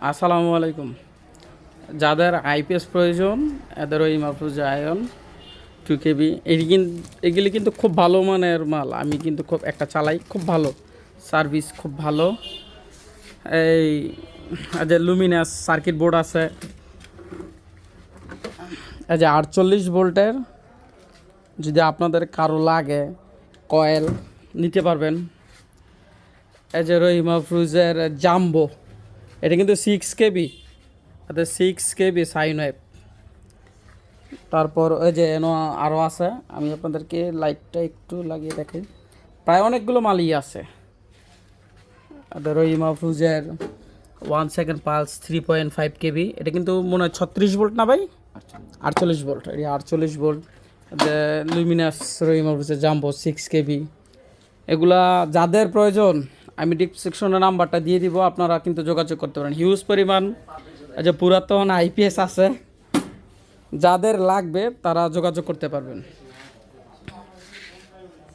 আসসালামু আলাইকুম। যাদের আইপিএস প্রয়োজন এদের ওই মাহফুজ আয়ন 2 KB এগুলি কিন্তু খুব ভালো মানের মাল। আমি কিন্তু খুব একটা চালাই, খুব ভালো সার্ভিস, খুব ভালো। এই যে লুমিনাস সার্কিট বোর্ড আছে, এই যে 48 ভোল্টের, যদি আপনাদের কারো লাগে কয়েল নিতে পারবেন। এই যে রহিমা মাহফুজের জাম্বো, এটা কিন্তু 6 KB, এটা 6 KB সাইন ওয়েভ। তারপর ওই যে আরও আছে, আমি আপনাদেরকে লাইটটা একটু লাগিয়ে দেখাই। প্রায় অনেকগুলো মালই আছে। রহিমা মাহফুজের 1 সেকেন্ড পালস 3.5 KB, এটা কিন্তু মনে হয় 36 ভোল্ট না ভাই, 48 ভোল্ট, এটা 48 ভোল্ট। লুমিনাস রহিমা মাহফুজের জাম্বো 6 KB, এগুলা যাদের প্রয়োজন আমি ডিসক্রিপশনে নাম্বারটা দিয়ে দিব, আপনারা কিন্তু যোগাযোগ করতে পারেন। হিউজ পরিমাণ যে পুরাতন আইপিএস আছে, যাদের লাগবে তারা যোগাযোগ করতে পারবেন।